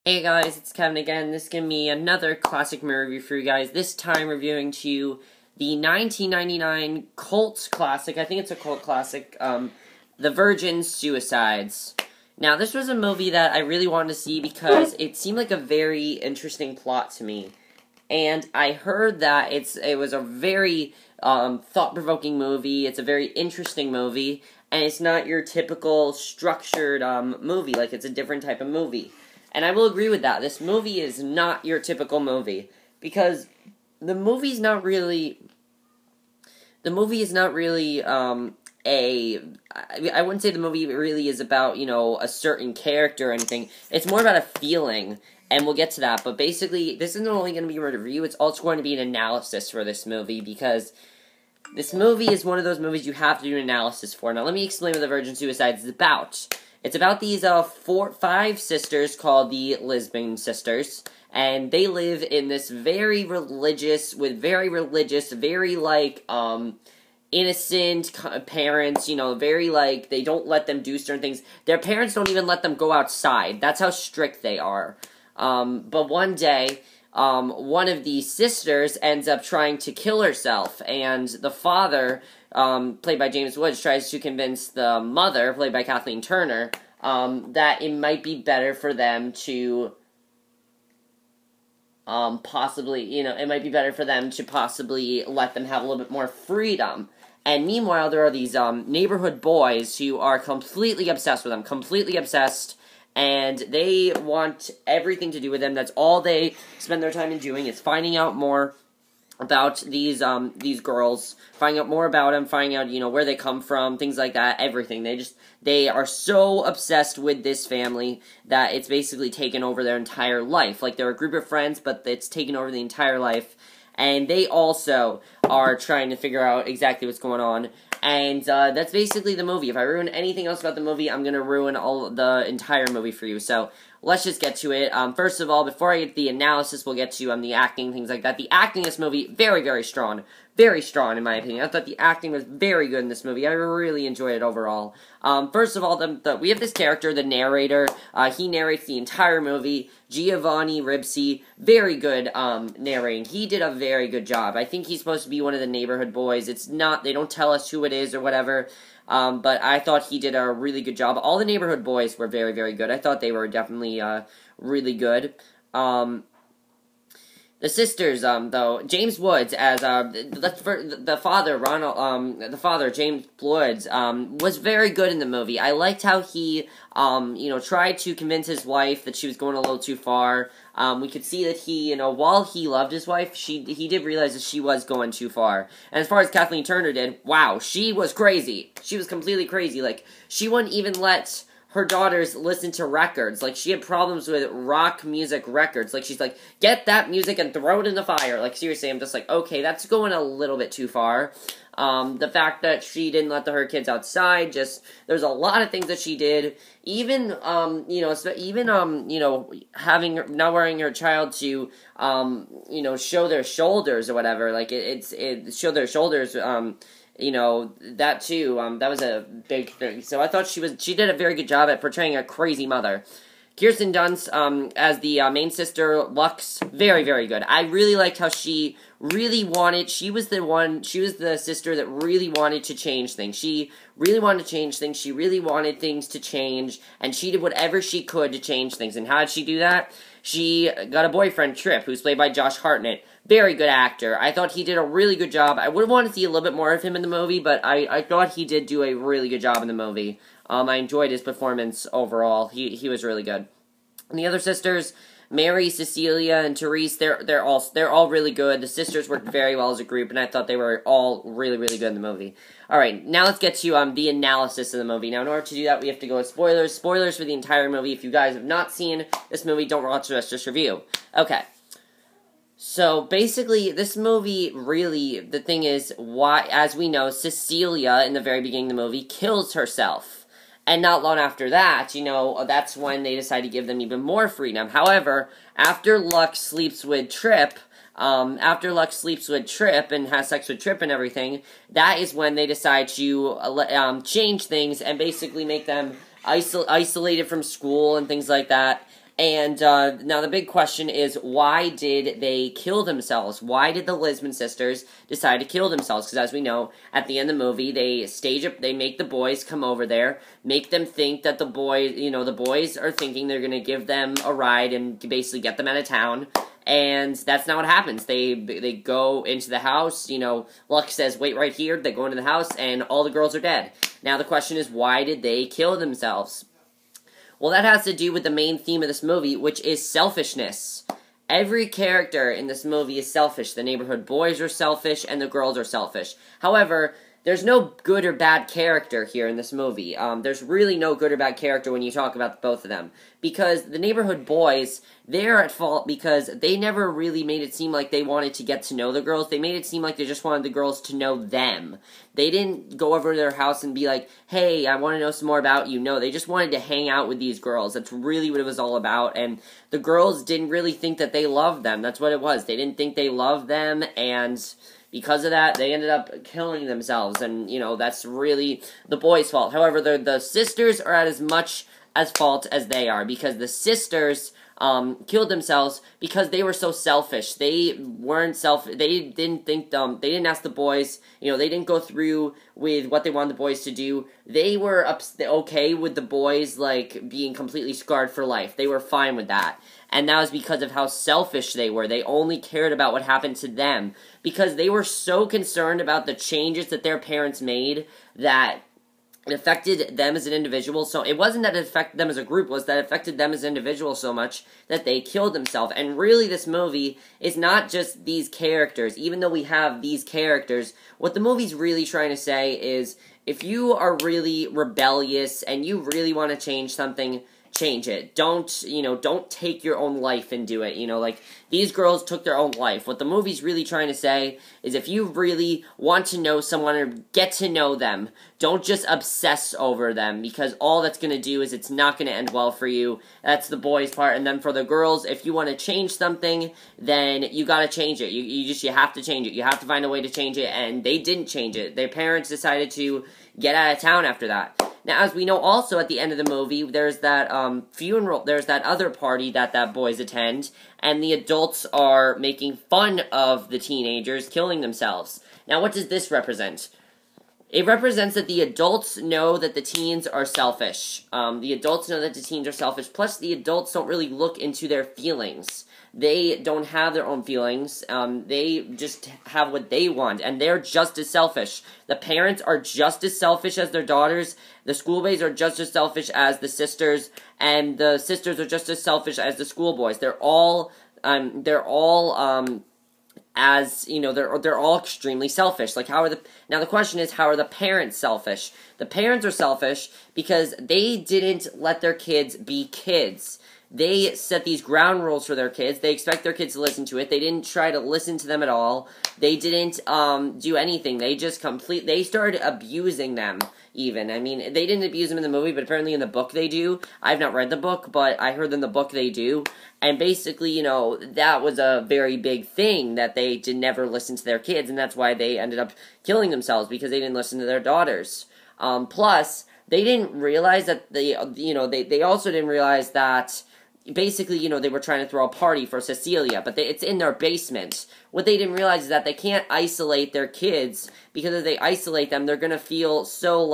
Hey guys, it's Kevin again. This is going to be another classic movie review for you guys. This time reviewing to you the 1999 cult classic. I think it's a cult classic. The Virgin Suicides. Now, this was a movie that I really wanted to see because it seemed like a very interesting plot to me. And I heard that it was a very thought-provoking movie. It's a very interesting movie. And it's not your typical structured movie. Like, it's a different type of movie. And I will agree with that. This movie is not your typical movie. Because the movie's not really... I wouldn't say the movie really is about, a certain character or anything. It's more about a feeling, and we'll get to that. But basically, this isn't only going to be a review, it's also going to be an analysis for this movie, because this movie is one of those movies you have to do an analysis for. Now, let me explain what The Virgin Suicides is about. It's about these 5 sisters called the Lisbon Sisters, and they live in this very religious, innocent parents, very, they don't let them do certain things. Their parents don't even let them go outside. That's how strict they are. But one day, one of the sisters ends up trying to kill herself, and the father, played by James Woods, tries to convince the mother, played by Kathleen Turner, that it might be better for them to possibly let them have a little bit more freedom. And meanwhile, there are these neighborhood boys who are completely obsessed with them, and they want everything to do with them. That's all they spend their time in doing, is finding out more about these girls, finding out more about them, finding out, where they come from, things like that, everything. They are so obsessed with this family that it's basically taken over their entire life. Like, they're a group of friends, but it's taken over the entire life. And they also are trying to figure out exactly what's going on. And that's basically the movie. If I ruin anything else about the movie, I'm going to ruin the entire movie for you. So, let's just get to it. First of all, before I get to the analysis, we'll get to the acting, things like that. The acting in this movie, very, very strong. Very strong, in my opinion. I thought the acting was very good in this movie. I really enjoyed it overall. First of all, we have this character, the narrator. He narrates the entire movie. Giovanni Ribisi, very good narrating. He did a very good job. I think he's supposed to be one of the neighborhood boys. It's not, they don't tell us who it is or whatever. But I thought he did a really good job. All the neighborhood boys were very, very good. I thought they were definitely really good. The sisters, though, James Woods as the father, James Woods, was very good in the movie. I liked how he, tried to convince his wife that she was going a little too far. We could see that he, while he loved his wife, he did realize that she was going too far. And as far as Kathleen Turner did, wow, she was crazy. She was completely crazy. Like, she wouldn't even let her daughters listen to records. Like, she had problems with rock music records. Like, she's like, get that music and throw it in the fire. Like, seriously, I'm just like, okay, that's going a little bit too far. The fact that she didn't let her kids outside, there's a lot of things that she did. Even, not wearing her child to, show their shoulders or whatever. Like, show their shoulders, that too, that was a big thing. So I thought she did a very good job at portraying a crazy mother. Kirsten Dunst, as the main sister, Lux, very, very good. I really liked how she was the sister that really wanted to change things. She really wanted to change things, she really wanted things to change, and she did whatever she could to change things. And how did she do that? She got a boyfriend, Trip, who's played by Josh Hartnett. Very good actor. I thought he did a really good job. I would have wanted to see a little bit more of him in the movie, but I thought he did do a really good job in the movie. I enjoyed his performance overall. He was really good. And the other sisters, Mary, Cecilia, and Therese, they're all really good. The sisters worked very well as a group, and I thought they were all really, really good in the movie. Alright, now let's get to the analysis of the movie. Now, in order to do that, we have to go with spoilers. Spoilers for the entire movie. If you guys have not seen this movie, don't watch the rest of this review. Okay. So, basically, this movie, really, the thing is, as we know, Cecilia, in the very beginning of the movie, kills herself. And not long after that, that's when they decide to give them even more freedom. However, after Lux sleeps with Trip, and has sex with Trip and everything, that is when they decide to change things and basically make them isolated from school and things like that. And now the big question is, why did they kill themselves? Why did the Lisbon sisters decide to kill themselves? Because as we know, at the end of the movie, they make the boys come over there, make them think that the boys are thinking they're going to give them a ride and basically get them out of town. And that's not what happens. They go into the house, Luck says, wait right here. They go into the house, and all the girls are dead. Now the question is, why did they kill themselves? Well, that has to do with the main theme of this movie, which is selfishness. Every character in this movie is selfish. The neighborhood boys are selfish, and the girls are selfish. However, there's no good or bad character here in this movie. There's really no good or bad character when you talk about both of them. Because the neighborhood boys, they're at fault because they never really made it seem like they wanted to get to know the girls. They made it seem like they just wanted the girls to know them. They didn't go over to their house and be like, hey, I want to know some more about you. No, they just wanted to hang out with these girls. That's really what it was all about. And the girls didn't really think that they loved them. That's what it was. They didn't think they loved them, and because of that, they ended up killing themselves, and, that's really the boys' fault. However, the sisters are at as much as fault as they are, because the sisters killed themselves because they were so selfish. They didn't ask the boys, they didn't go through with what they wanted the boys to do. They were okay with the boys, being completely scarred for life. They were fine with that. And that was because of how selfish they were. They only cared about what happened to them, because they were so concerned about the changes that their parents made that it affected them as an individual. So it wasn't that it affected them as a group, it was that it affected them as individuals so much that they killed themselves. And really, this movie is not just these characters. Even though we have these characters, what the movie's really trying to say is, if you are really rebellious and you really want to change something, change it. Don't take your own life and do it. These girls took their own life. What the movie's really trying to say is, if you really want to know someone or get to know them, don't just obsess over them, because all that's going to do is it's not going to end well for you. That's the boys' part. And then for the girls, if you want to change something, then you got to change it. You have to change it. You have to find a way to change it, and they didn't change it. Their parents decided to get out of town after that. Now, as we know also at the end of the movie, there's that funeral, there's that other party that boys attend, and the adults are making fun of the teenagers killing themselves. Now, what does this represent? It represents that the adults know that the teens are selfish. The adults know that the teens are selfish, plus the adults don't really look into their feelings. They don't have their own feelings. They just have what they want, and they're just as selfish. The parents are just as selfish as their daughters. The schoolboys are just as selfish as the sisters, and the sisters are just as selfish as the schoolboys. They're all extremely selfish. Now the question is, how are the parents selfish? The parents are selfish because they didn't let their kids be kids. They set these ground rules for their kids. They expect their kids to listen to it. They didn't try to listen to them at all. They didn't do anything. They just they started abusing them, even. I mean, they didn't abuse them in the movie, but apparently in the book they do. I've not read the book, but I heard in the book they do. And basically, that was a very big thing, that they did never listen to their kids, and that's why they ended up killing themselves, because they didn't listen to their daughters. Plus, they didn't realize that they also didn't realize that basically, they were trying to throw a party for Cecilia, but it's in their basement. What they didn't realize is that they can't isolate their kids, because if they isolate them, they're going to feel so,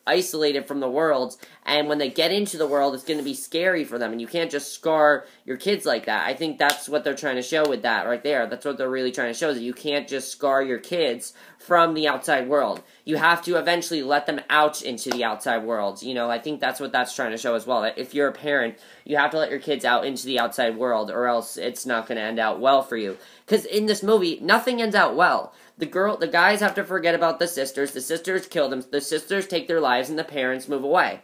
isolated from the world, and when they get into the world, it's going to be scary for them, and you can't just scar your kids like that. I think that's what they're trying to show with that right there. That's what they're really trying to show, is that you can't just scar your kids from the outside world. You have to eventually let them out into the outside world. I think that's what that's trying to show as well. That if you're a parent, you have to let your kids out into the outside world, or else it's not going to end out well for you. Because in this movie, nothing ends out well. The guys have to forget about the sisters kill them, the sisters take their lives, and the parents move away.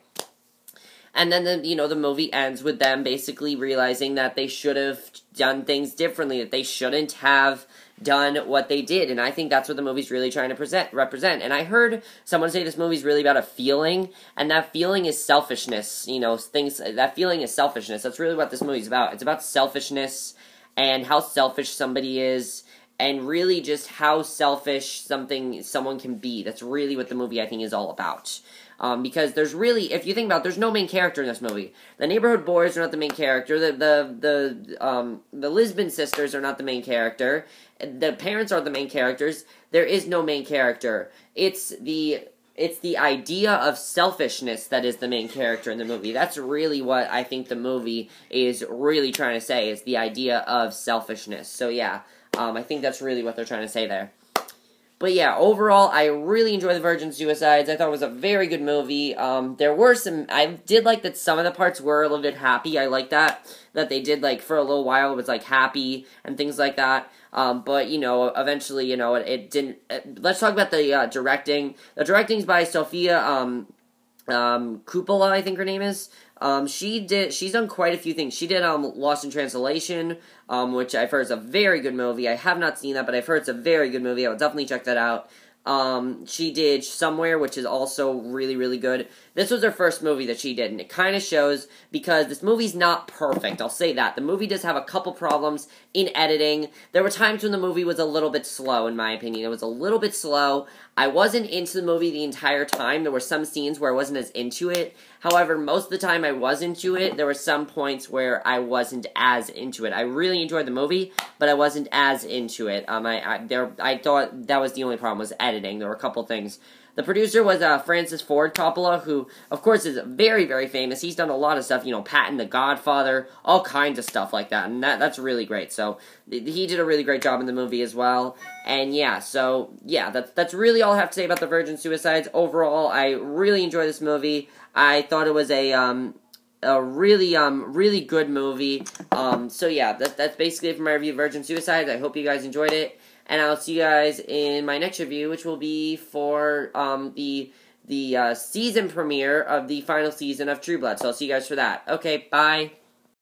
And then the movie ends with them basically realizing that they should have done things differently, that they shouldn't have done what they did. And I think that's what the movie's really trying to represent. And I heard someone say this movie's really about a feeling, and that feeling is selfishness. That feeling is selfishness. That's really what this movie's about. It's about selfishness and how selfish somebody is, and really just how selfish someone can be. That's really what the movie, I think, is all about. Because there's really, if you think about it, there's no main character in this movie. The neighborhood boys are not the main character. The Lisbon sisters are not the main character. The parents are the main characters. There is no main character. It's the idea of selfishness that is the main character in the movie. That's really what I think the movie is really trying to say, is the idea of selfishness. So yeah, I think that's really what they're trying to say there. But yeah, overall, I really enjoyed The Virgin Suicides. I thought it was a very good movie. There were some, I did like that some of the parts were a little bit happy. I like that they did, like, for a little while, it was, like, happy and things like that. But, you know, eventually, you know, it didn't, let's talk about the directing. The directing's by Sofia, Coppola, I think her name is. She's done quite a few things. She did, Lost in Translation, which I've heard is a very good movie. I have not seen that, but I've heard it's a very good movie. I would definitely check that out. She did Somewhere, which is also really, really good. This was her first movie that she did, and it kind of shows, because this movie's not perfect, I'll say that. The movie does have a couple problems in editing. There were times when the movie was a little bit slow, in my opinion. It was a little bit slow. I wasn't into the movie the entire time. There were some scenes where I wasn't as into it. However, most of the time I was into it. There were some points where I wasn't as into it. I really enjoyed the movie, but I wasn't as into it. I thought that was the only problem, was editing. There were a couple things. The producer was Francis Ford Coppola, who, of course, is very, very famous. He's done a lot of stuff, you know, Patton, The Godfather, all kinds of stuff like that, and that's really great. So, he did a really great job in the movie as well. And yeah, so, yeah, that's really all I have to say about The Virgin Suicides. Overall, I really enjoyed this movie. I thought it was a really good movie. So yeah, that's basically it for my review of Virgin Suicides. I hope you guys enjoyed it. And I'll see you guys in my next review, which will be for the season premiere of the final season of True Blood. So I'll see you guys for that. Okay, bye.